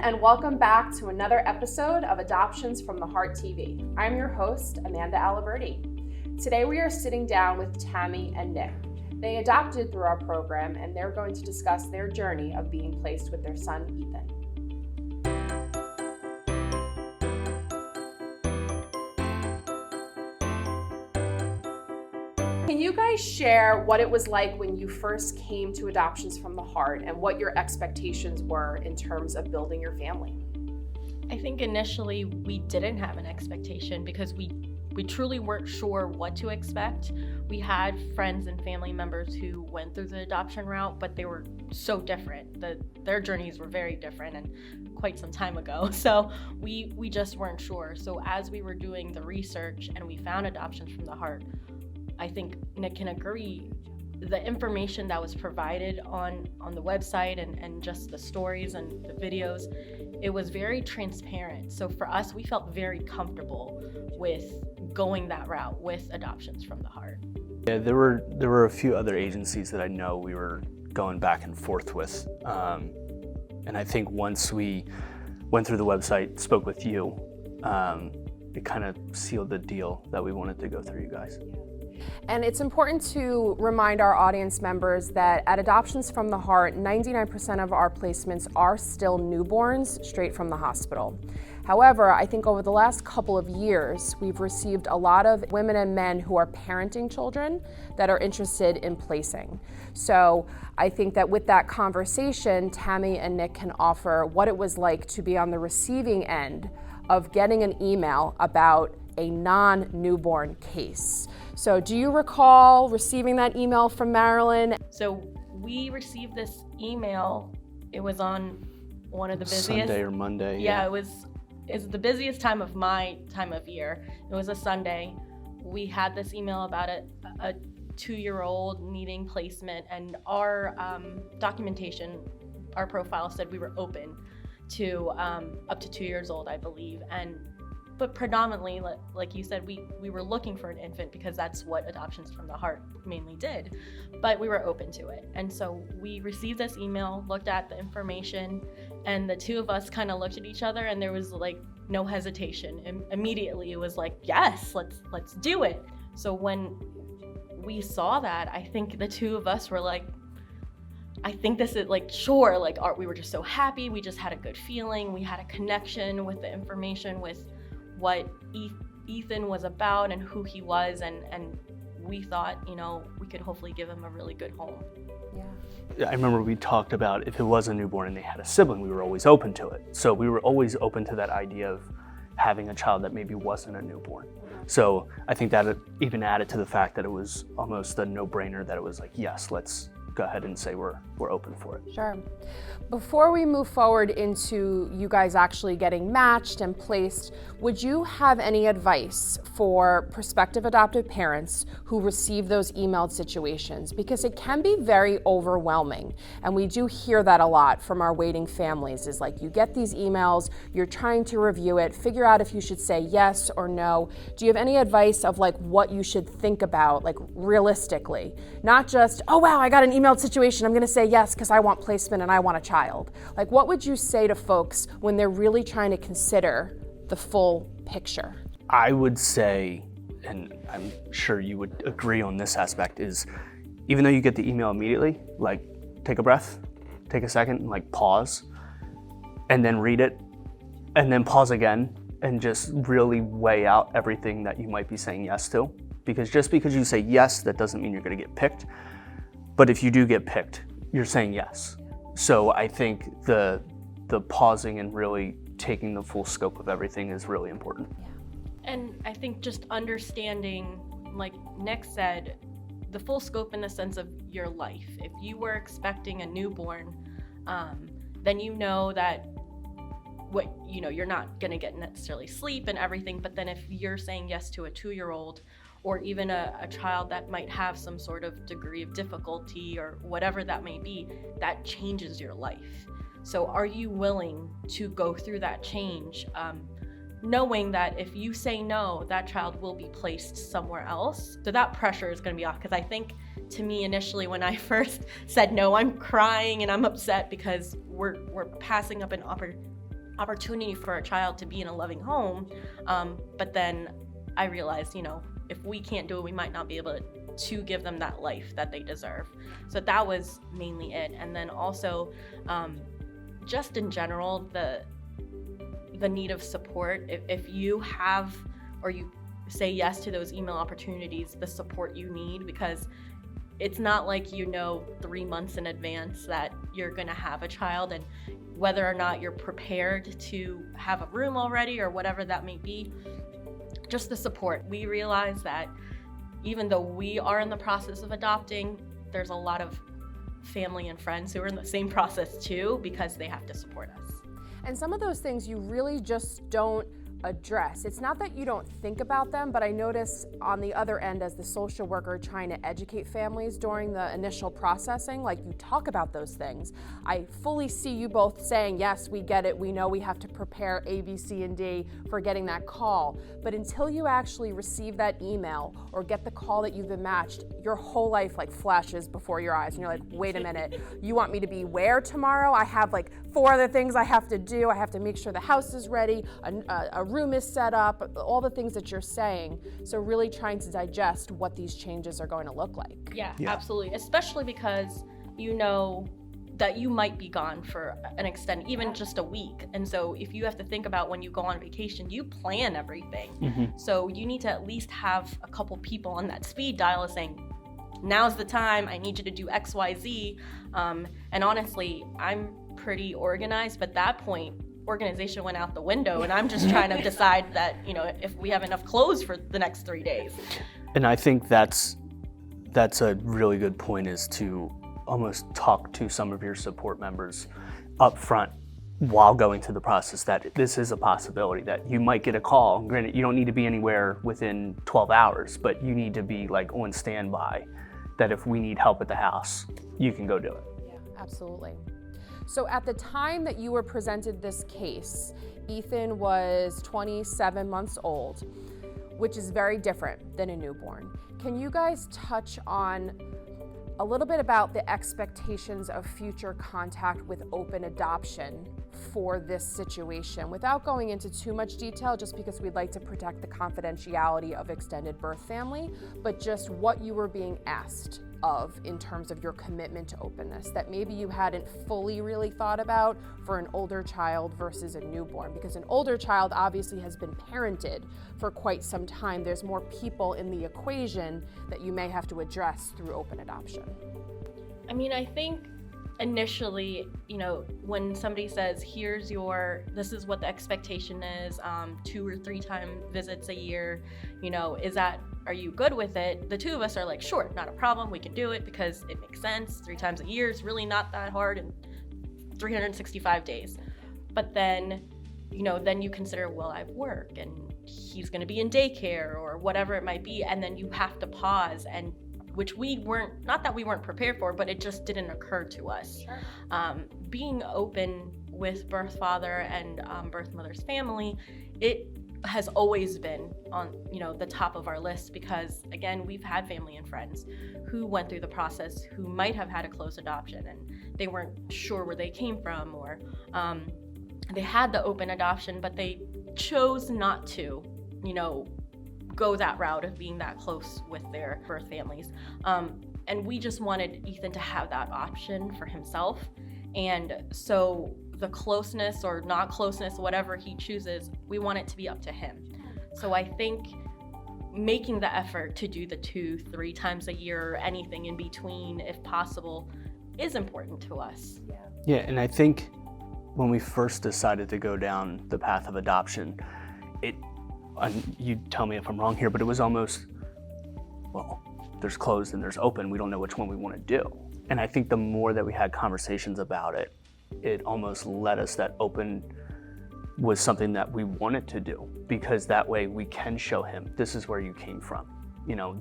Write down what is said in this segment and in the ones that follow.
and welcome back to another episode of Adoptions from the Heart TV. I'm your host, Amanda Aliberti. Today we are sitting down with Tammy and Nick. They adopted through our program, and they're going to discuss their journey of being placed with their son, Ethan. Can you guys share what it was like when you first came to Adoptions from the Heart and what your expectations were in terms of building your family? I think initially we didn't have an expectation because we truly weren't sure what to expect. We had friends and family members who went through the adoption route, but they were so different. Their journeys were very different and quite some time ago. So we just weren't sure. So as we were doing the research and we found Adoptions from the Heart, I think Nick can agree, the information that was provided on the website and just the stories and the videos, it was very transparent. So for us, we felt very comfortable with going that route with Adoptions from the Heart. Yeah, there were a few other agencies that I know we were going back and forth with. And I think once we went through the website, spoke with you, it kind of sealed the deal that we wanted to go through you guys. And it's important to remind our audience members that at Adoptions from the Heart, 99% of our placements are still newborns straight from the hospital. However, I think over the last couple of years, we've received a lot of women and men who are parenting children that are interested in placing. So I think that with that conversation, Tammy and Nick can offer what it was like to be on the receiving end of getting an email about a non-newborn case. So do you recall receiving that email from Marilyn? So we received this email. It was on one of the busiest. Sunday or Monday. Yeah, it was the busiest time of my time of year. It was a Sunday. We had this email about a 2-year-old needing placement, and our documentation, our profile said we were open to up to 2 years old, I believe. But predominantly, like you said, we were looking for an infant because that's what Adoptions from the Heart mainly did, but we were open to it. And so we received this email, looked at the information, and the two of us kind of looked at each other, and there was like no hesitation. And immediately it was like, yes, let's do it. So when we saw that, I think the two of us were like, I think this is like, sure, like we were just so happy. We just had a good feeling. We had a connection with the information, with what Ethan was about and who he was, and we thought, we could hopefully give him a really good home. Yeah. I remember we talked about if it was a newborn and they had a sibling, we were always open to it. So we were always open to that idea of having a child that maybe wasn't a newborn. So I think that it even added to the fact that it was almost a no-brainer, that it was like, yes, let's go ahead and say we're open for it. Sure. Before we move forward into you guys actually getting matched and placed, would you have any advice for prospective adoptive parents who receive those emailed situations? Because it can be very overwhelming, and we do hear that a lot from our waiting families, is like you get these emails, you're trying to review it, figure out if you should say yes or no. Do you have any advice of like what you should think about, like realistically? Not just, oh wow, I got an emailed situation, I'm gonna say yes because I want placement and I want a child. Like, what would you say to folks when they're really trying to consider the full picture? I would say, and I'm sure you would agree on this aspect, is even though you get the email immediately, like take a breath, take a second, and like pause, and then read it, and then pause again, and just really weigh out everything that you might be saying yes to. Because just because you say yes, that doesn't mean you're gonna get picked. But if you do get picked, you're saying yes. So I think the pausing and really taking the full scope of everything is really important. Yeah. And I think just understanding, like Nick said, the full scope in the sense of your life. If you were expecting a newborn, then you know that you're not gonna get necessarily sleep and everything, but then if you're saying yes to a 2-year-old, or even a child that might have some sort of degree of difficulty or whatever that may be, that changes your life. So are you willing to go through that change, knowing that if you say no, that child will be placed somewhere else? So that pressure is gonna be off, because I think to me initially when I first said no, I'm crying and I'm upset because we're passing up an opportunity for a child to be in a loving home. But then I realized, if we can't do it, we might not be able to give them that life that they deserve. So that was mainly it. And then also, just in general, the need of support. If you have, or you say yes to those email opportunities, the support you need, because it's not like 3 months in advance that you're gonna have a child, and whether or not you're prepared to have a room already or whatever that may be, just the support. We realize that even though we are in the process of adopting, there's a lot of family and friends who are in the same process too, because they have to support us. And some of those things you really just don't address. It's not that you don't think about them, but I notice on the other end, as the social worker trying to educate families during the initial processing, like, you talk about those things. I fully see you both saying, yes, we get it, we know we have to prepare A, B, C, and D for getting that call. But until you actually receive that email or get the call that you've been matched, your whole life flashes before your eyes, and you're like, wait a minute, you want me to be where tomorrow? I have 4 other things I have to do. I have to make sure the house is ready, a room is set up, all the things that you're saying. So really trying to digest what these changes are going to look like. Yeah, absolutely. Especially because that you might be gone for an extended, even just a week. And so if you have to think about when you go on vacation, you plan everything. Mm-hmm. So you need to at least have a couple people on that speed dial saying, now's the time, I need you to do X, Y, Z. And honestly, I'm pretty organized, but at that point, organization went out the window, and I'm just trying to decide that, if we have enough clothes for the next 3 days. And I think that's a really good point, is to almost talk to some of your support members up front while going through the process, that this is a possibility, that you might get a call. Granted, you don't need to be anywhere within 12 hours, but you need to be on standby, that if we need help at the house, you can go do it. Yeah, absolutely. So at the time that you were presented this case, Ethan was 27 months old, which is very different than a newborn. Can you guys touch on a little bit about the expectations of future contact with open adoption for this situation, without going into too much detail, just because we'd like to protect the confidentiality of extended birth family, but just what you were being asked of in terms of your commitment to openness that maybe you hadn't fully really thought about for an older child versus a newborn? Because an older child obviously has been parented for quite some time. There's more people in the equation that you may have to address through open adoption. I mean, I think initially, when somebody says, this is what the expectation is, 2 or 3 time visits a year, are you good with it? The two of us are like, sure, not a problem. We can do it because it makes sense. 3 times a year is really not that hard, and 365 days. But then, then you consider, well, I work and he's going to be in daycare or whatever it might be. And then you have to pause, and which we weren't, not that we weren't prepared for, but it just didn't occur to us. Sure. Being open with birth father and birth mother's family, it has always been on the top of our list, because again, we've had family and friends who went through the process who might have had a closed adoption and they weren't sure where they came from, or they had the open adoption but they chose not to go that route of being that close with their birth families, and we just wanted Ethan to have that option for himself. And so the closeness or not closeness, whatever he chooses, we want it to be up to him. So I think making the effort to do the 2-3 times a year or anything in between, if possible, is important to us. Yeah, and I think when we first decided to go down the path of adoption, you tell me if I'm wrong here, but it was almost, well, there's closed and there's open, we don't know which one we want to do. And I think the more that we had conversations about it, it almost led us that open was something that we wanted to do, because that way we can show him, this is where you came from.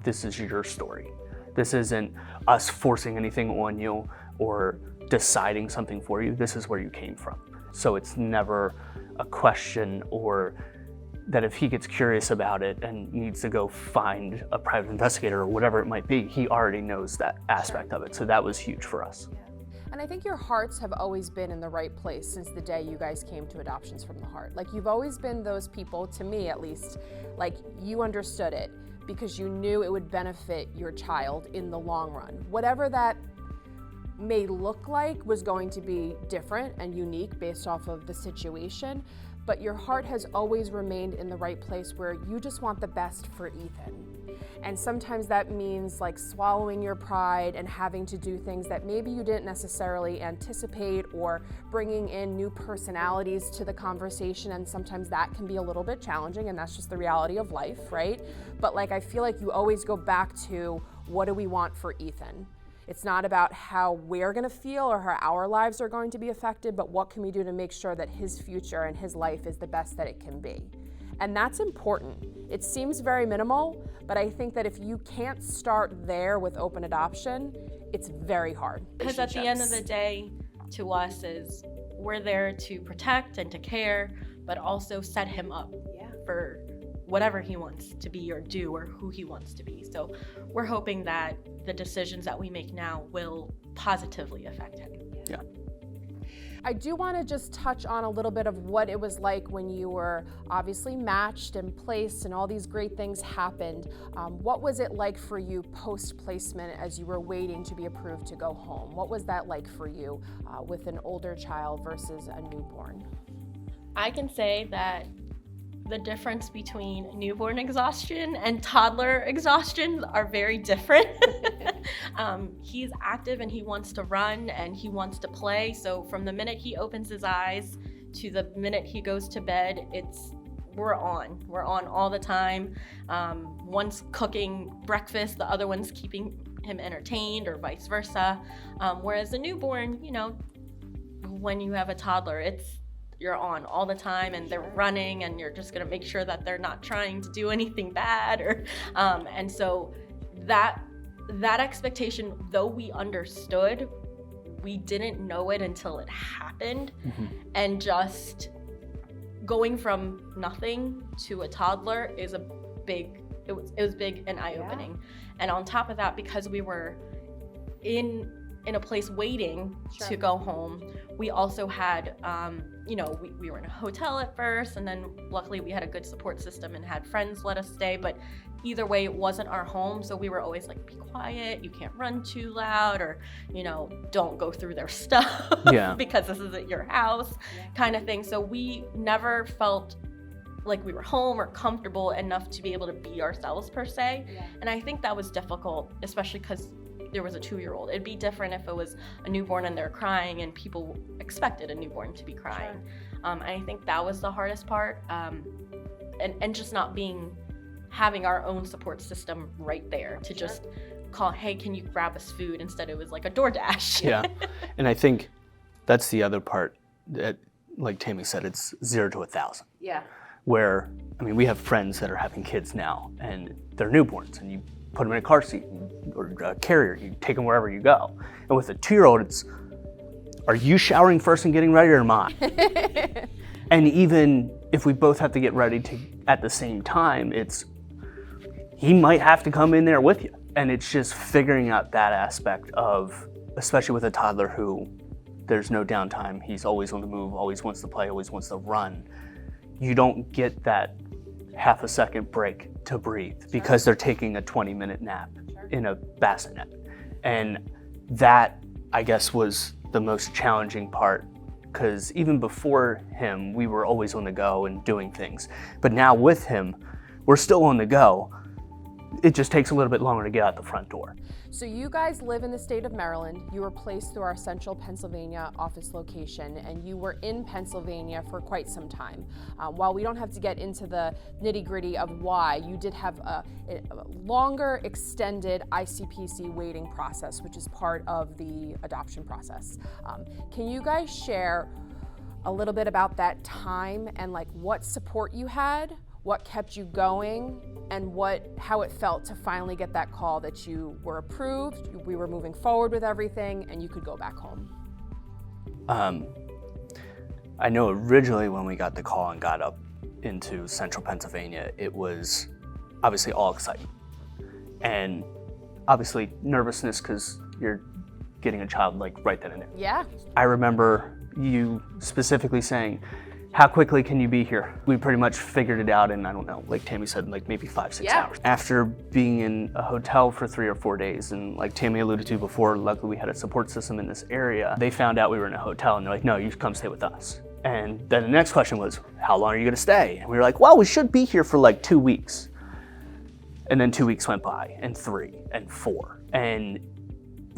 This is your story. This isn't us forcing anything on you or deciding something for you. This is where you came from. So it's never a question, or that if he gets curious about it and needs to go find a private investigator or whatever it might be, he already knows that aspect of it. So that was huge for us. And I think your hearts have always been in the right place since the day you guys came to Adoptions from the Heart. Like, you've always been those people, to me at least, like, you understood it because you knew it would benefit your child in the long run. Whatever that may look like was going to be different and unique based off of the situation, but your heart has always remained in the right place where you just want the best for Ethan. And sometimes that means like swallowing your pride and having to do things that maybe you didn't necessarily anticipate, or bringing in new personalities to the conversation, and sometimes that can be a little bit challenging, and that's just the reality of life, right? But like, I feel like you always go back to, what do we want for Ethan? It's not about how we're gonna feel or how our lives are going to be affected, but what can we do to make sure that his future and his life is the best that it can be? And that's important. It seems very minimal, but I think that if you can't start there with open adoption, it's very hard. Because at the end of the day, to us, is we're there to protect and to care, but also set him up for whatever he wants to be or do, or who he wants to be. So we're hoping that the decisions that we make now will positively affect him. Yeah. I do want to just touch on a little bit of what it was like when you were obviously matched and placed and all these great things happened. What was it like for you post-placement as you were waiting to be approved to go home? What was that like for you with an older child versus a newborn? I can say that the difference between newborn exhaustion and toddler exhaustion are very different. He's active and he wants to run and he wants to play. So from the minute he opens his eyes to the minute he goes to bed, we're on all the time. One's cooking breakfast, the other one's keeping him entertained, or vice versa. Whereas a newborn, when you have a toddler, you're on all the time and they're running, and you're just gonna make sure that they're not trying to do anything bad, and so that expectation, though we understood, we didn't know it until it happened. And just going from nothing to a toddler is it was big and eye-opening. And on top of that, because we were in a place waiting to go home, we also had, we were in a hotel at first, and then luckily we had a good support system and had friends let us stay, but either way, it wasn't our home, so we were always like, be quiet, you can't run too loud, or, don't go through their stuff because this isn't your house, kind of thing. So we never felt like we were home or comfortable enough to be able to be ourselves per se. And I think that was difficult, especially because there was a 2-year-old. It'd be different if it was a newborn and they're crying and people expected a newborn to be crying. And I think that was the hardest part. And just not having our own support system right there to just call, hey, can you grab us food? Instead it was like a DoorDash. Yeah, and I think that's the other part that, like Tammy said, it's 0 to 1,000. Yeah. Where, we have friends that are having kids now and they're newborns, and you put them in a car seat or a carrier, you take them wherever you go. And with a 2-year-old, it's, are you showering first and getting ready, or am I? And even if we both have to get ready at the same time, he might have to come in there with you. And it's just figuring out that aspect of, especially with a toddler who there's no downtime, he's always on the move, always wants to play, always wants to run. You don't get that half a second break to breathe because they're taking a 20-minute nap in a bassinet. And that, I guess, was the most challenging part, because even before him, we were always on the go and doing things. But now with him, we're still on the go. It just takes a little bit longer to get out the front door. So you guys live in the state of Maryland. You were placed through our central Pennsylvania office location, and you were in Pennsylvania for quite some time. While we don't have to get into the nitty-gritty of why, you did have a longer, extended ICPC waiting process, which is part of the adoption process. Can you guys share a little bit about that time and like what support you had, what kept you going, and how it felt to finally get that call that you were approved, we were moving forward with everything, and you could go back home? I know originally when we got the call and got up into central Pennsylvania, it was obviously all excitement. And obviously nervousness, because you're getting a child like right then and there. Yeah. I remember you specifically saying, how quickly can you be here? We pretty much figured it out in, I don't know, like Tammy said, like maybe 5-6 hours. After being in a hotel for 3 or 4 days, and like Tammy alluded to before, luckily we had a support system in this area. They found out we were in a hotel and they're like, no, you come stay with us. And then the next question was, how long are you gonna stay? And we were like, well, we should be here for like 2 weeks. And then 2 weeks went by, and 3 and 4. And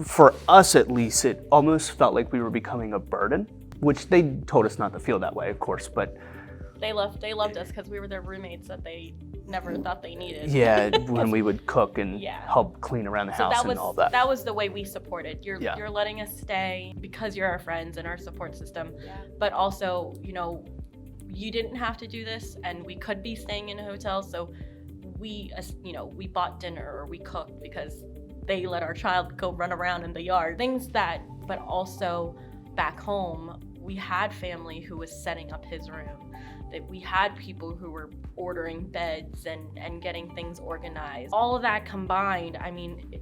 for us at least, it almost felt like we were becoming a burden, which they told us not to feel that way, of course, but they loved us because we were their roommates that they never thought they needed. Yeah, when we would cook and help clean around the house and all that. That was the way we supported. You're letting us stay because you're our friends and our support system, but also, you know, you didn't have to do this, and we could be staying in a hotel, so we bought dinner or we cooked because they let our child go run around in the yard. Things that, but also back home, we had family who was setting up his room. That we had people who were ordering beds and getting things organized. All of that combined, I mean,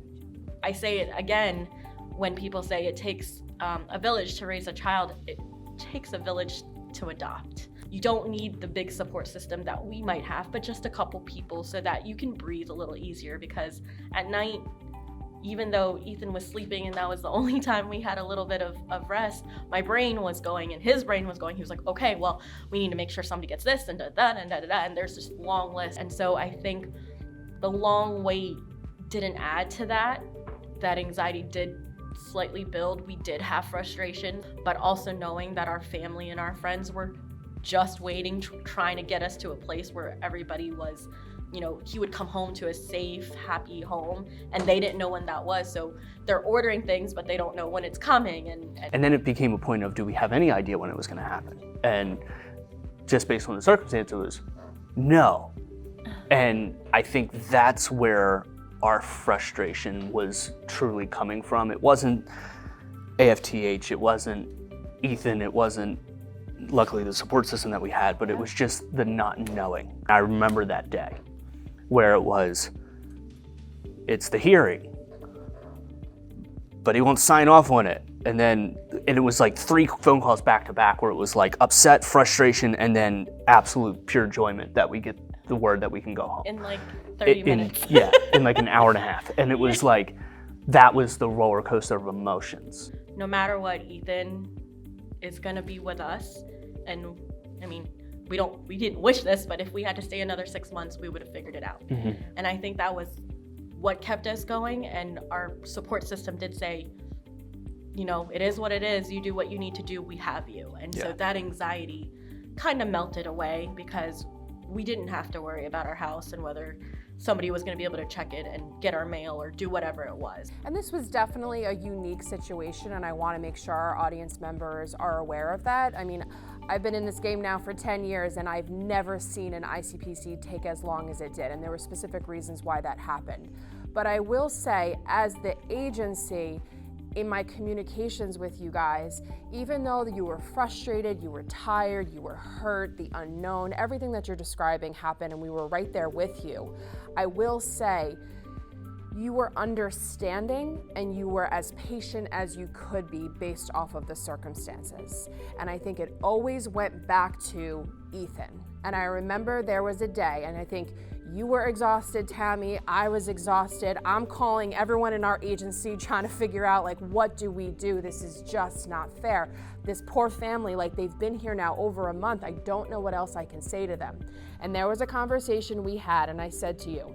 I say it again, when people say it takes a village to raise a child, it takes a village to adopt. You don't need the big support system that we might have, but just a couple people so that you can breathe a little easier, because at night, even though Ethan was sleeping and that was the only time we had a little bit of rest, my brain was going and his brain was going. He was like, okay, well, we need to make sure somebody gets this and that and da-da-da, and there's this long list. And so I think the long wait didn't add to that. That anxiety did slightly build. We did have frustration, but also knowing that our family and our friends were just waiting, trying to get us to a place where everybody was, you know, he would come home to a safe, happy home, and they didn't know when that was. So they're ordering things, but they don't know when it's coming. And then it became a point of, do we have any idea when it was going to happen? And just based on the circumstance, it was no. And I think that's where our frustration was truly coming from. It wasn't AFTH, it wasn't Ethan, it wasn't luckily the support system that we had, but it was just the not knowing. I remember that day where it was, it's the hearing, but he won't sign off on it. And it was like 3 phone calls back to back where it was like upset, frustration, and then absolute pure enjoyment that we get the word that we can go home. In like 30 minutes. In like an hour and a half. And it was like, that was the roller coaster of emotions. No matter what, Ethan is gonna be with us. And I mean, we didn't wish this, but if we had to stay another 6 months, we would have figured it out. Mm-hmm. And I think that was what kept us going. And our support system did say, you know, it is what it is. You do what you need to do. We have you. And so that anxiety kind of melted away because we didn't have to worry about our house and whether somebody was going to be able to check it and get our mail or do whatever it was. And this was definitely a unique situation, and I want to make sure our audience members are aware of that. I mean, I've been in this game now for 10 years, and I've never seen an ICPC take as long as it did, and there were specific reasons why that happened. But I will say, as the agency, in my communications with you guys, even though you were frustrated, you were tired, you were hurt, the unknown, everything that you're describing happened, and we were right there with you, I will say you were understanding and you were as patient as you could be based off of the circumstances. And I think it always went back to Ethan. And I remember there was a day, and I think you were exhausted, Tammy, I was exhausted. I'm calling everyone in our agency trying to figure out, like, what do we do? This is just not fair. This poor family, like, they've been here now over a month. I don't know what else I can say to them. And there was a conversation we had, and I said to you,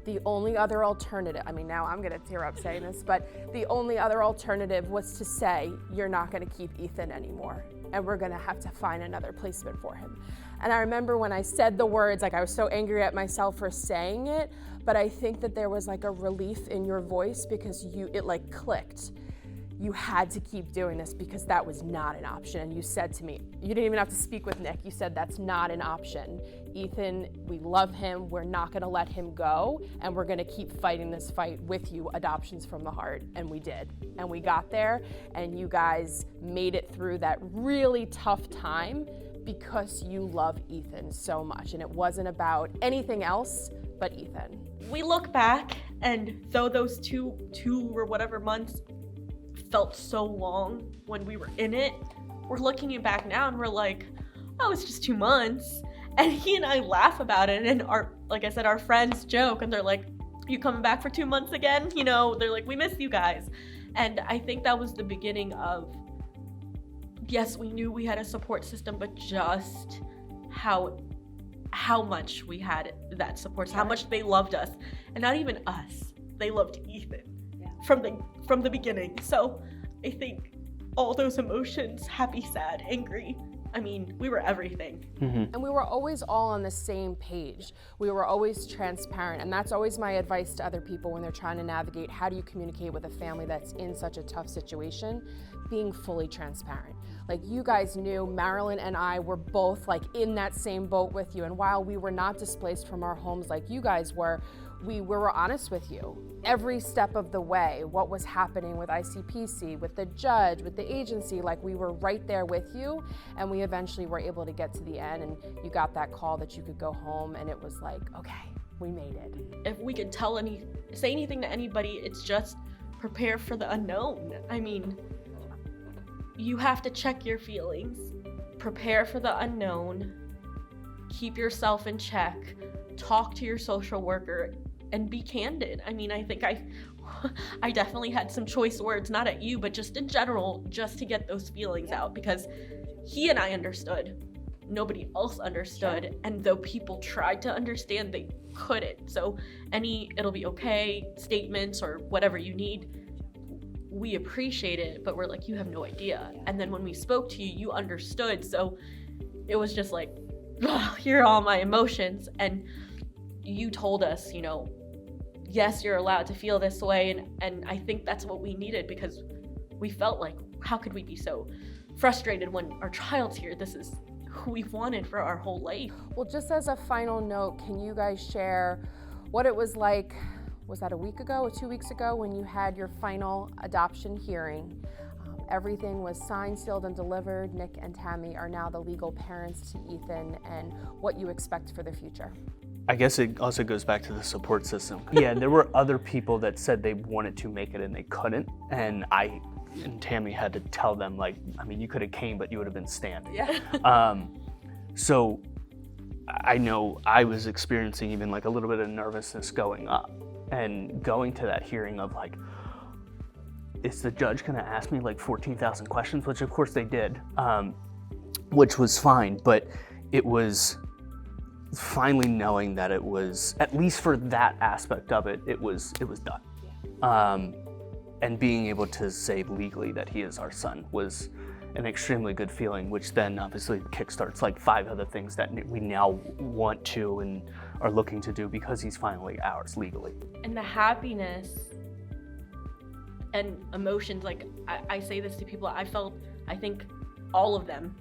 the only other alternative, I mean, now I'm gonna tear up saying this, but the only other alternative was to say, you're not gonna keep Ethan anymore, and we're gonna have to find another placement for him. And I remember when I said the words, like, I was so angry at myself for saying it, but I think that there was like a relief in your voice because it like clicked. You had to keep doing this because that was not an option. And you said to me, you didn't even have to speak with Nick, you said that's not an option. Ethan, we love him, we're not gonna let him go, and we're gonna keep fighting this fight with you, Adoptions from the Heart. And we did, and we got there, and you guys made it through that really tough time because you love Ethan so much, and it wasn't about anything else but Ethan. We look back, and though those two or whatever months felt so long when we were in it. We're looking it back now and we're like, oh, it's just 2 months. And he and I laugh about it, and like I said, our friends joke, and they're like, you coming back for 2 months again? You know, they're like, we miss you guys. And I think that was the beginning of, yes, we knew we had a support system, but just how much we had that support, how much they loved us. And not even us, they loved Ethan from the beginning. So I think all those emotions, happy, sad, angry, I mean, we were everything. And we were always all on the same page. We were always transparent. And that's always my advice to other people when they're trying to navigate how do you communicate with a family that's in such a tough situation, being fully transparent. Like, you guys knew Marilyn and I were both like in that same boat with you. And while we were not displaced from our homes like you guys were, we were honest with you every step of the way. What was happening with ICPC, with the judge, with the agency, like we were right there with you. And we eventually were able to get to the end, and you got that call that you could go home, and it was like, okay, we made it. If we could say anything to anybody, it's just prepare for the unknown. I mean, you have to check your feelings, prepare for the unknown, keep yourself in check, talk to your social worker, and be candid. I mean, I think I definitely had some choice words, not at you, but just in general, just to get those feelings out, because he and I understood. Nobody else understood. And though people tried to understand, they couldn't. So any "it'll be okay" statements or whatever you need, we appreciate it, but we're like, you have no idea. And then when we spoke to you, you understood. So it was just like, here are all my emotions. And you told us, you know, yes, you're allowed to feel this way. And I think that's what we needed, because we felt like, how could we be so frustrated when our child's here? This is who we've wanted for our whole life. Well, just as a final note, can you guys share what it was like, was that a week ago or 2 weeks ago, when you had your final adoption hearing? Everything was signed, sealed, and delivered. Nick and Tammy are now the legal parents to Ethan, and what you expect for the future. I guess it also goes back to the support system. Yeah, there were other people that said they wanted to make it and they couldn't. And I and Tammy had to tell them, like, I mean, you could have came, but you would have been standing. Yeah. So I know I was experiencing even like a little bit of nervousness going up and going to that hearing of like, is the judge gonna ask me like 14,000 questions? Which of course they did, which was fine, but it was finally knowing that it was, at least for that aspect of it, it was done. And being able to say legally that he is our son was an extremely good feeling, which then obviously kickstarts like 5 other things that we now want to and are looking to do because he's finally ours legally. And the happiness and emotions, like I say this to people, I think all of them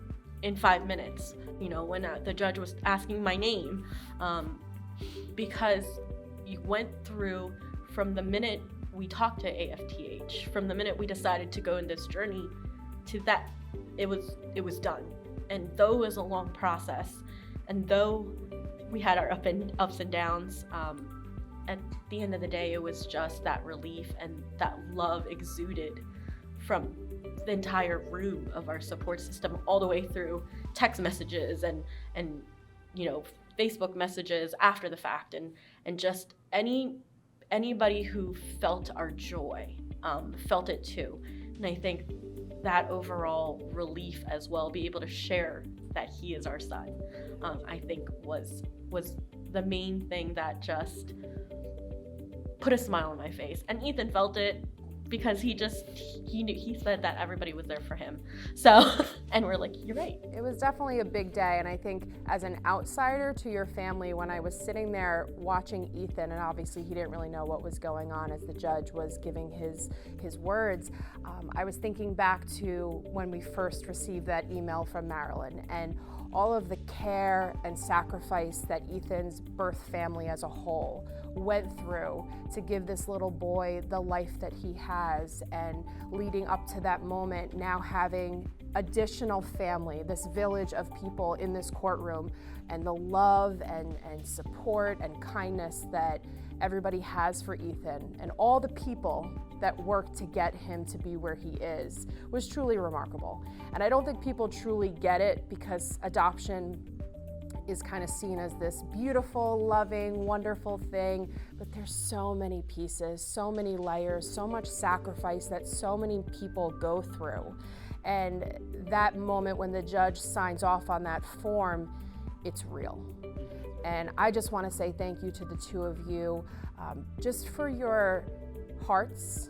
in 5 minutes, you know, when the judge was asking my name, because you went through from the minute we talked to AFTH, from the minute we decided to go in this journey to that, it was done. And though it was a long process, and though we had our ups and downs, at the end of the day, it was just that relief and that love exuded from the entire room of our support system, all the way through text messages and you know, Facebook messages after the fact, and just anybody who felt our joy felt it too. And I think that overall relief as well, be able to share that he is our son, I think was the main thing that just put a smile on my face. And Ethan felt it, because he knew, he said that everybody was there for him. So, and we're like, you're right. It was definitely a big day, and I think as an outsider to your family, when I was sitting there watching Ethan, and obviously he didn't really know what was going on as the judge was giving his words, I was thinking back to when we first received that email from Marilyn, and all of the care and sacrifice that Ethan's birth family as a whole went through to give this little boy the life that he has, and leading up to that moment, now having additional family, this village of people in this courtroom, and the love and support and kindness that everybody has for Ethan, and all the people that worked to get him to be where he is, was truly remarkable. And I don't think people truly get it, because adoption is kind of seen as this beautiful, loving, wonderful thing, but there's so many pieces, so many layers, so much sacrifice that so many people go through. And that moment when the judge signs off on that form, it's real. And I just want to say thank you to the two of you, just for your hearts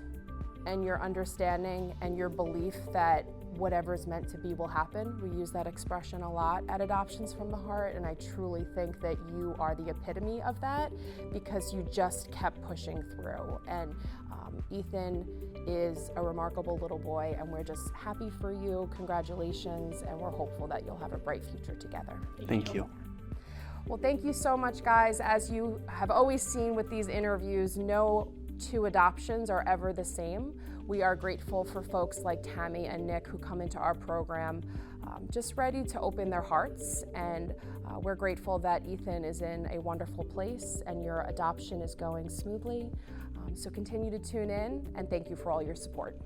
and your understanding and your belief that whatever's meant to be will happen. We use that expression a lot at Adoptions from the Heart, and I truly think that you are the epitome of that, because you just kept pushing through. And Ethan is a remarkable little boy, and we're just happy for you. Congratulations, and we're hopeful that you'll have a bright future together. Thank you. Well, thank you so much, guys. As you have always seen with these interviews, no two adoptions are ever the same. We are grateful for folks like Tammy and Nick who come into our program just ready to open their hearts, and we're grateful that Ethan is in a wonderful place and your adoption is going smoothly. So continue to tune in, and thank you for all your support.